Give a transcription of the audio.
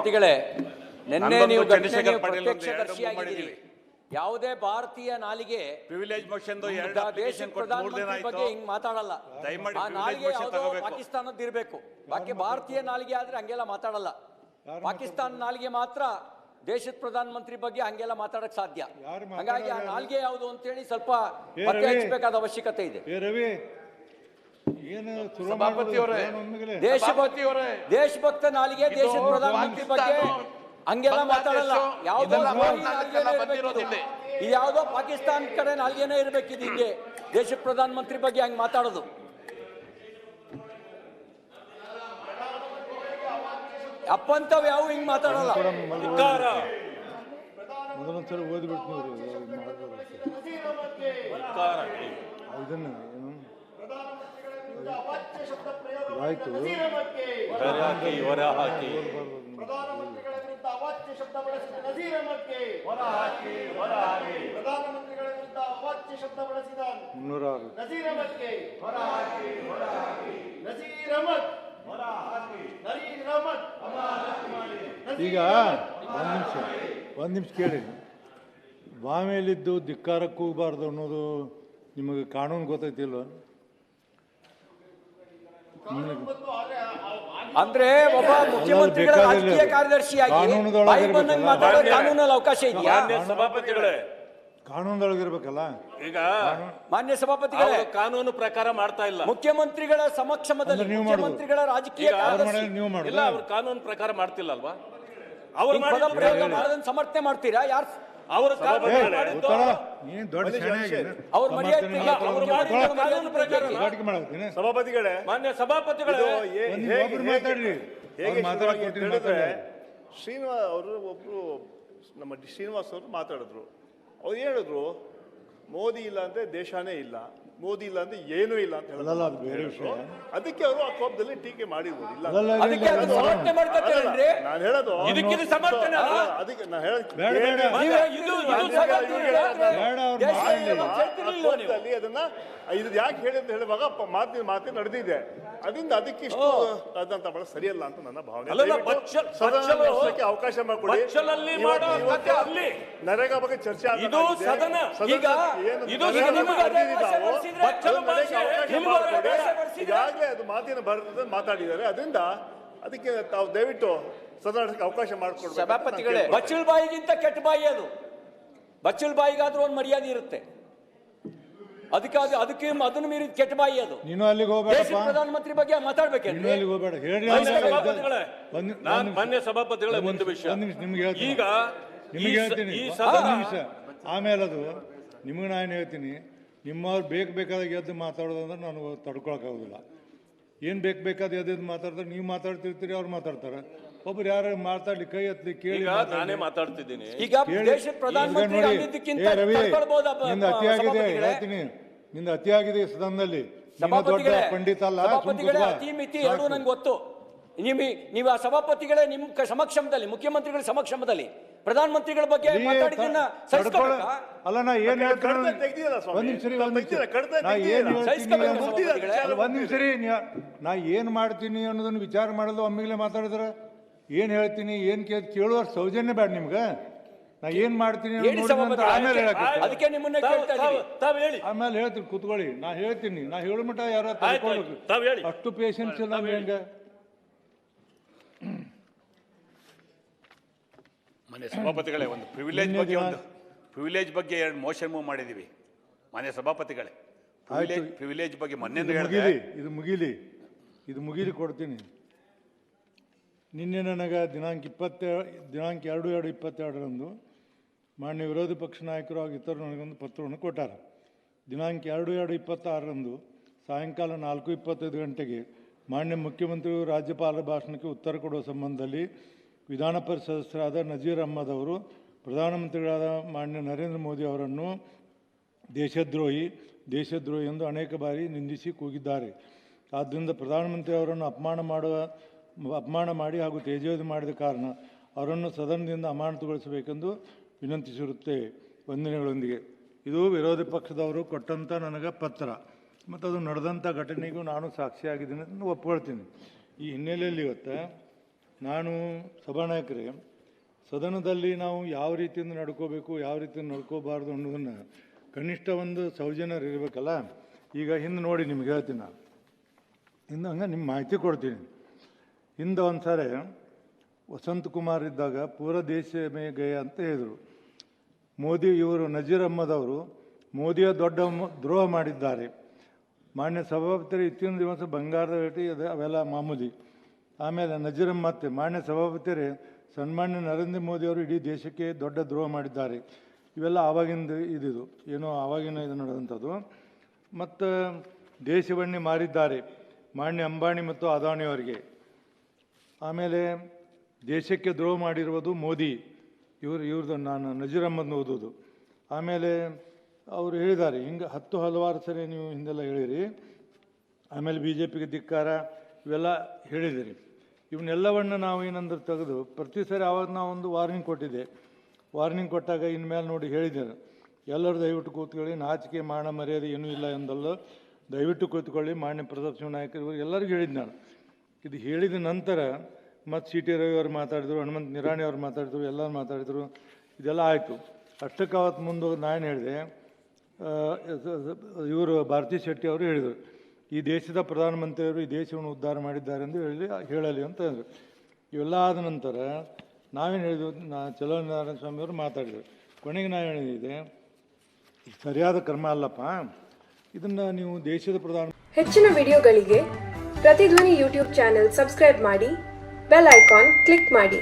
ಸಭಾಪತಿಗಳೇ, ನಿನ್ನೆ ನೀವು ಪ್ರತ್ಯಕ್ಷದರ್ಶಿಯಾಗಿದ್ದೀರಿ. ಯಾವುದೇ ಭಾರತೀಯ ನಾಲಿಗೆ ಪ್ರಿವಿಲೇಜ್ ಮೋಷನ್ ದೇಶದ ಪ್ರಧಾನಮಂತ್ರಿ ಬಗ್ಗೆ ಹಿಂಗ್ ಮಾತಾಡಲ್ಲ. ಆ ನಾಲಿಗೆ ಯಾವುದೋ ಪಾಕಿಸ್ತಾನದ್ದು ಇರಬೇಕು. ಬಾಕಿ ಭಾರತೀಯ ನಾಲಿಗೆ ಆದ್ರೆ ಹಂಗೆಲ್ಲ ಮಾತಾಡಲ್ಲ. ಪಾಕಿಸ್ತಾನ ನಾಲಿಗೆ ಮಾತ್ರ ದೇಶದ ಪ್ರಧಾನಮಂತ್ರಿ ಬಗ್ಗೆ ಹಂಗೆಲ್ಲ ಮಾತಾಡಕ್ ಸಾಧ್ಯ. ಹಾಗಾಗಿ ಆ ನಾಲಿಗೆ ಯಾವುದು ಅಂತೇಳಿ ಸ್ವಲ್ಪ ಪತ್ತೆ ಹಚ್ಚಬೇಕಾದ ಅವಶ್ಯಕತೆ ಇದೆ. ದೇಶಭಕ್ತ ನಾಲಿಗೆ ದೇಶದ ಪ್ರಧಾನಮಂತ್ರಿ ಬಗ್ಗೆ ಹಂಗೆಲ್ಲ ಮಾತಾಡಲ್ಲ. ಯಾವುದೋ ಪಾಕಿಸ್ತಾನ ಕಡೆ ನಾಲ್ಗೇನೇ ಇರ್ಬೇಕಿದೆ. ಹಿಂಗೆ ದೇಶದ ಪ್ರಧಾನಮಂತ್ರಿ ಬಗ್ಗೆ ಹಂಗೆ ಮಾತಾಡೋದು ಅಪ್ಪಂತವ್ ಯಾವ ಹಿಂಗ್ ಮಾತಾಡಲ್ಲ. ಮೊದಲೊಂದ್ಸಲ ಓದ್ಬಿಟ್ಟು ಆಯ್ತು. ಪ್ರಧಾನಮಂತ್ರಿಗಳ ವಿರುದ್ಧ ಅವಾಚ್ಯ ಶಬ್ದ ಬಳಸಿದ ನಜೀರ್ ಅಹ್ಮದ್ಗೆ ಹೊರ ಹಾಕಿ, ಹೊರ ಹಾಕಿ. ಪ್ರಧಾನಮಂತ್ರಿಗಳ ವಿರುದ್ಧ ಅವಾಚ್ಯ ಶಬ್ದ ಬಳಸಿದ ನಜೀರ್ ಅಹ್ಮದ್ಗೆ ಹೊರ ಹಾಕಿ, ಹೊರ ಹಾಕಿ. ನಜೀರ್ ಅಹ್ಮದ್ ಹೊರ ಹಾಕಿ. ನಜೀರ್ ಅಹ್ಮದ್. ಈಗ ಒಂದ್ ನಿಮಿಷ ಕೇಳಿ. ಬಾಮೇಲಿದ್ದು ಧಿಕ್ಕಾರಕ್ಕೆ ಹೋಗಬಾರ್ದು ಅನ್ನೋದು ನಿಮಗೆ ಕಾನೂನು ಗೊತ್ತೈತಿಲ್ವ? ಅಂದ್ರೆ ಒಬ್ಬ ಮುಖ್ಯಮಂತ್ರಿಗಳ ರಾಜಕೀಯ ಕಾರ್ಯದರ್ಶಿಯಾಗಿ ಕಾನೂನಲ್ಲಿ ಅವಕಾಶ ಇದೆಯಾ? ಸಭಾಪತಿಗಳೇ, ಕಾನೂನದೊಳಗಿರ್ಬೇಕಲ್ಲ. ಈಗ ಮಾನ್ಯ ಸಭಾಪತಿಗಳೇ, ಕಾನೂನು ಪ್ರಕಾರ ಮಾಡ್ತಾ ಇಲ್ಲ. ಮುಖ್ಯಮಂತ್ರಿಗಳ ಸಮಕ್ಷಮದಲ್ಲಿ ಮುಖ್ಯಮಂತ್ರಿಗಳ ರಾಜಕೀಯ ಇಲ್ಲ, ಅವ್ರು ಕಾನೂನು ಪ್ರಕಾರ ಮಾಡ್ತಿಲ್ಲ ಅಲ್ವಾ? ಅವ್ರು ಮಾಡೋದನ್ನ ಸಮರ್ಥನೆ ಮಾಡ್ತೀರಾ? ಯಾರು ಅವರು ಸಭಾಪತಿಗಳೇ, ಮಾನ್ಯ ಸಭಾಪತಿಗಳೇ, ಶ್ರೀನಿವಾಸ್ ಅವರು ಒಬ್ರು ನಮ್ಮ ಶ್ರೀನಿವಾಸ್ ಅವರು ಮಾತಾಡಿದ್ರು. ಅವ್ರು ಹೇಳಿದ್ರು ಮೋದಿ ಇಲ್ಲ ಅಂದ್ರೆ ದೇಶನೇ ಇಲ್ಲ, ಮೋದಿ ಇಲ್ಲ ಅಂದ್ರೆ ಏನೂ ಇಲ್ಲ ಅಂತ ಹೇಳಲ್ಲ. ಅದಕ್ಕೆ ಅವರು ಆ ಕೋಪದಲ್ಲಿ ಟೀಕೆ ಮಾಡಿದ್ರು. ಇಲ್ಲ ನಾನು ಹೇಳೋದು ಅದಕ್ಕೆ ನಾನು ಹೇಳೋದು ಅದನ್ನ ಇದು ಯಾಕೆ ಹೇಳಿ ಅಂತ ಹೇಳುವಾಗ ಮಾತಿನ ನಡೆದಿದೆ. ಅದರಿಂದ ಅದಕ್ಕೆ ಇಷ್ಟು ಅದಂತ ಬಹಳ ಸರಿಯಲ್ಲ ಅಂತ ನನ್ನ ಭಾವನೆ. ಅವಕಾಶ ಮಾಡಿಕೊಡಿ. ನರೇಗಾ ಬಗ್ಗೆ ಚರ್ಚೆ ಈಗಾಗಲೇ ಅದು ಮಾತಿನ ಬರ್ತದೆ ಮಾತಾಡಿದ್ದಾರೆ. ಅದರಿಂದ ಅದಕ್ಕೆ ತಾವು ದಯವಿಟ್ಟು ಸದನಕ್ಕೆ ಅವಕಾಶ ಮಾಡಿಕೊಡ್ಬೇಕು. ಸಭಾಪತಿಗಳೇ, ಬಚ್ಚಲ್ ಬಾಯಿಗಿಂತ ಕೆಟ್ಟ ಬಾಯಿ ಅದು. ಬಚ್ಚಲ್ ಬಾಯಿಗಾದ್ರೂ ಒಂದು ಮರ್ಯಾದೆ ಇರುತ್ತೆ. ಅದಕ್ಕೆ ಅದನ್ನು ಮೀರಿದ ಕೆಟ್ಟ ಬಾಯಿ ಅದು. ನೀನು ಅಲ್ಲಿಗೆ ಹೋಗಬೇಡ. ಪ್ರಧಾನಮಂತ್ರಿ ಬಗ್ಗೆ ಮಾತಾಡ್ಬೇಕು. ಮಾನ್ಯ ಸಭಾಪತಿಗಳೇ, ಒಂದು ವಿಷಯ ಈಗ ನಿಮಗೆ ಹೇಳ್ತೀನಿ. ಆಮೇಲೆ ಅದು ನಿಮಗೆ ನಾನು ಹೇಳ್ತೀನಿ, ನಿಮ್ಮವ್ರು ಬೇಕಾದಾಗ ಎದ್ದು ಮಾತಾಡೋದಂದ್ರೆ ನಾನು ತಡ್ಕೊಳಕ್ಕಾಗೋದಿಲ್ಲ. ಏನು ಬೇಕಾದ ಎದ್ದು ಮಾತಾಡ್ತಾರೆ, ನೀವು ಮಾತಾಡ್ತಿರ್ತೀರಿ, ಅವ್ರು ಮಾತಾಡ್ತಾರೆ. ಒಬ್ರು ಯಾರು ಮಾತಾಡ್ಲಿ ಕೈ ಎತ್ತಲಿ ಕೇಳಿ. ನಾನೇ ಮಾತಾಡ್ತಿದ್ದೀನಿ. ಈಗ ನಿಂದ ಅತಿಯಾಗಿದೆ ಹೇಳ್ತೀನಿ, ನಿಂದ ಅತಿಯಾಗಿದೆ ಸದನದಲ್ಲಿ. ದೊಡ್ಡ ಪಂಡಿತ ಅಲ್ಲ. ಅತಿ ಮಿತಿ ಎರಡು ನಂಗೆ ಗೊತ್ತು. ನೀವು ಆ ಸಭಾಪತಿಗಳೇ ನಿಮ್ಮ ಸಮಕ್ಷಮದಲ್ಲಿ, ಮುಖ್ಯಮಂತ್ರಿಗಳ ಸಮಕ್ಷಮದಲ್ಲಿ ಪ್ರಧಾನಮಂತ್ರಿಗಳ ಬಗ್ಗೆ ಮಾತಾಡಿದ್ದನ್ನ ಅಲ್ಲ, ನಾ ಏನ್ ಹೇಳ್ತೀನಿ, ಒಂದ್ ನಿಮಿಷ ರೀ, ನಾ ಏನ್ ಮಾಡ್ತೀನಿ ಅನ್ನೋದನ್ನ ವಿಚಾರ ಮಾಡಲು ಒಮ್ಮೆಲೆ ಮಾತಾಡಿದ್ರ ಏನ್ ಹೇಳ್ತೀನಿ, ಏನ್ ಕೇಳುವ ಸೌಜನ್ಯ ಬೇಡ ನಿಮ್ಗ. ನಾ ಏನ್ ಮಾಡ್ತೀನಿ ಆಮೇಲೆ ಆಮೇಲೆ ಹೇಳ್ತೀನಿ, ಕೂತ್ಕೊಳ್ಳಿ. ನಾ ಹೇಳ್ತೀನಿ, ನಾ ಹೇಳೋ ಮಟ್ಟ ಯಾರ ಅಷ್ಟು ಪೇಷನ್ಸ್ ಇಲ್ಲ ಹೆಂಗ. ಮಾನ್ಯ ಸಭಾಪತಿಗಳೇ, ಒಂದು ಪ್ರಿವಿಲೇಜ್ ಬಗ್ಗೆ ಎರಡು ಮೋಷನ್ ಮೂವ್ ಮಾಡಿದೀವಿ. ಮಾನ್ಯ ಸಭಾಪತಿಗಳೇ, ಪ್ರಿವಿಲೇಜ್ ಬಗ್ಗೆ ಮೊನ್ನೆ ಇದು ಮುಗಿಲಿ ಕೊಡ್ತೀನಿ. ನಿನ್ನೆ ನನಗೆ ದಿನಾಂಕ 2/2/22 ಮಾನ್ಯ ವಿರೋಧಿ ಪಕ್ಷ ನಾಯಕರು ಹಾಗೂ ಇತರರು ನನಗೊಂದು ಪತ್ರವನ್ನು ಕೊಟ್ಟಾರೆ. ದಿನಾಂಕ 2/2/26 ಸಾಯಂಕಾಲ 4:25 ಗಂಟೆಗೆ ಮಾನ್ಯ ಮುಖ್ಯಮಂತ್ರಿಗಳು ರಾಜ್ಯಪಾಲರ ಭಾಷಣಕ್ಕೆ ಉತ್ತರ ಕೊಡುವ ಸಂಬಂಧದಲ್ಲಿ ವಿಧಾನ ಪರಿಷತ್ ಸದಸ್ಯರಾದ ನಜೀರ್ ಅಹ್ಮದ್ ಅವರು ಪ್ರಧಾನಮಂತ್ರಿಗಳಾದ ಮಾನ್ಯ ನರೇಂದ್ರ ಮೋದಿ ಅವರನ್ನು ದೇಶದ್ರೋಹಿ ಎಂದು ಅನೇಕ ಬಾರಿ ನಿಂದಿಸಿ ಕೂಗಿದ್ದಾರೆ. ಆದ್ದರಿಂದ ಪ್ರಧಾನಮಂತ್ರಿ ಅವರನ್ನು ಅಪಮಾನ ಮಾಡಿ ಹಾಗೂ ತೇಜೋವಧೆ ಮಾಡಿದ ಕಾರಣ ಅವರನ್ನು ಸದನದಿಂದ ಅಮಾನತುಗೊಳಿಸಬೇಕೆಂದು ವಿನಂತಿಸಿರುತ್ತೇವೆ. ವಂದನೆಗಳೊಂದಿಗೆ. ಇದು ವಿರೋಧಿ ಪಕ್ಷದವರು ಕೊಟ್ಟಂಥ ನನಗೆ ಪತ್ರ ಮತ್ತು ಅದು ನಡೆದಂಥ ಘಟನೆಗೂ ನಾನು ಸಾಕ್ಷಿಯಾಗಿದ್ದೀನಿ ಅಂತ ಒಪ್ಕೊಳ್ತೀನಿ. ಈ ಹಿನ್ನೆಲೆಯಲ್ಲಿ ಇವತ್ತು ನಾನು ಸಭಾನಾಯಕರೇ, ಸದನದಲ್ಲಿ ನಾವು ಯಾವ ರೀತಿಯಿಂದ ನಡ್ಕೋಬೇಕು, ಯಾವ ರೀತಿಯಿಂದ ನಡ್ಕೋಬಾರ್ದು ಅನ್ನೋದನ್ನು ಕನಿಷ್ಠ ಒಂದು ಸೌಜನ್ಯರು ಇರಬೇಕಲ್ಲ. ಈಗ ಹಿಂದೆ ನೋಡಿ ನಿಮ್ಗೆ ಹೇಳ್ತೀನಿ ನಾನು, ಹಿಂದೆ ಹಂಗೆ ನಿಮ್ಮ ಮಾಹಿತಿ ಕೊಡ್ತೀನಿ. ಹಿಂದೆ ಒಂದು ಸಾರಿ ವಸಂತ ಕುಮಾರ್ ಇದ್ದಾಗ ಪೂರ ದೇಶ ಮೇ ಗಯ ಅಂತ ಹೇಳಿದರು. ಮೋದಿ ಇವರು ನಜೀರ್ ಅಹ್ಮದ್ ಅವರು ಮೋದಿಯ ದೊಡ್ಡ ದ್ರೋಹ ಮಾಡಿದ್ದಾರೆ. ಮಾನ್ಯ ಸಭಾಪತಿಯರು ಇತ್ತಿನ ದಿವಸ ಬಂಗಾರದ ಭೇಟಿ ಅವೆಲ್ಲ ಮಾಮೂಲಿ. ಆಮೇಲೆ ನಜೀರ್ ಅಹ್ಮದ್ ಮಾನ್ಯ ಸಭಾಪತಿಯರೇ ಸನ್ಮಾನ್ಯ ನರೇಂದ್ರ ಮೋದಿ ಅವರು ಇಡೀ ದೇಶಕ್ಕೆ ದೊಡ್ಡ ದ್ರೋಹ ಮಾಡಿದ್ದಾರೆ. ಇವೆಲ್ಲ ಆವಾಗಿಂದ ಇದಿದು ಏನೋ ಆವಾಗಿನ ಇದು ನಡೆದಂಥದ್ದು. ಮತ್ತು ದೇಶವನ್ನೇ ಮಾರಿದ್ದಾರೆ ಮಾನ್ಯ ಅಂಬಾನಿ ಮತ್ತು ಅದಾನಿಯವರಿಗೆ. ಆಮೇಲೆ ದೇಶಕ್ಕೆ ದ್ರೋಹ ಮಾಡಿರುವುದು ಮೋದಿ, ಇವ್ರದ್ದು ನಾನು ನಜೀರ್ ಅಹ್ಮದ್ನ ಓದೋದು. ಆಮೇಲೆ ಅವರು ಹೇಳಿದ್ದಾರೆ ಹಿಂಗೆ ಹಲವಾರು ಸರಿ ನೀವು ಹಿಂದೆಲ್ಲ ಹೇಳಿರಿ. ಆಮೇಲೆ ಬಿ ಜೆ ಪಿಗೆ ಧಿಕ್ಕಾರ ಇವೆಲ್ಲ ಹೇಳಿದಿರಿ. ಇವನ್ನೆಲ್ಲವನ್ನು ನಾವು ಏನಂದ್ರೆ ತೆಗೆದು ಪ್ರತಿ ಸರಿ ಆವಾಗ ನಾವು ಒಂದು ವಾರ್ನಿಂಗ್ ಕೊಟ್ಟಿದ್ದೆ. ವಾರ್ನಿಂಗ್ ಕೊಟ್ಟಾಗ ಇನ್ಮೇಲೆ ನೋಡಿ ಹೇಳಿದ್ದೇನೆ, ಎಲ್ಲರೂ ದಯವಿಟ್ಟು ಕೂತ್ಕೊಳ್ಳಿ, ನಾಚಿಕೆ ಮಾನ ಮರ್ಯಾದೆ ಏನೂ ಇಲ್ಲ ಎಂದಲ್ಲ, ದಯವಿಟ್ಟು ಕೂತ್ಕೊಳ್ಳಿ. ಮಾನ್ಯ ಪ್ರತಾಪ್ ನಾಯಕರು ಎಲ್ಲರಿಗೂ ಹೇಳಿದ್ದು ನಾನು. ಇದು ಹೇಳಿದ ನಂತರ ಮತ್ತು ಸಿ ಟಿ ರವಿ ಅವರು ಮಾತಾಡಿದರು, ಹನುಮಂತ ನಿರಾಣಿ ಅವರು ಮಾತಾಡಿದರು, ಎಲ್ಲರೂ ಮಾತಾಡಿದರು. ಇದೆಲ್ಲ ಆಯಿತು. ಅಷ್ಟಕ್ಕೆ ಅವತ್ತು ಮುಂದೆ ನಾನು ಹೇಳಿದೆ, ಇವರು ಭಾರತಿ ಶೆಟ್ಟಿ ಅವರು ಹೇಳಿದರು, ಈ ದೇಶದ ಪ್ರಧಾನಮಂತ್ರಿಯವರು ಈ ದೇಶವನ್ನು ಉದ್ಧಾರ ಮಾಡಿದ್ದಾರೆ ಎಂದು ಹೇಳಲಿ ಅಂತ ಹೇಳಿದರು. ಇವೆಲ್ಲ ಆದ ನಂತರ ನಾವೇನು ಹೇಳಿದ್ವಿ, ಚಲೋನಾರಾಯಣ ಸ್ವಾಮಿಯವರು ಮಾತಾಡಿದರು. ಕೊನೆಗೆ ನಾವು ಹೇಳಿದೆ, ಸರಿಯಾದ ಕ್ರಮ ಅಲ್ಲಪ್ಪ, ಇದನ್ನು ನೀವು ದೇಶದ ಪ್ರಧಾನ. ಹೆಚ್ಚಿನ ವಿಡಿಯೋಗಳಿಗೆ ಪ್ರತಿಧ್ವನಿ ಯೂಟ್ಯೂಬ್ ಚಾನೆಲ್ ಸಬ್ಸ್ಕ್ರೈಬ್ ಮಾಡಿ, ಬೆಲ್ ಐಕಾನ್ ಕ್ಲಿಕ್ ಮಾಡಿ.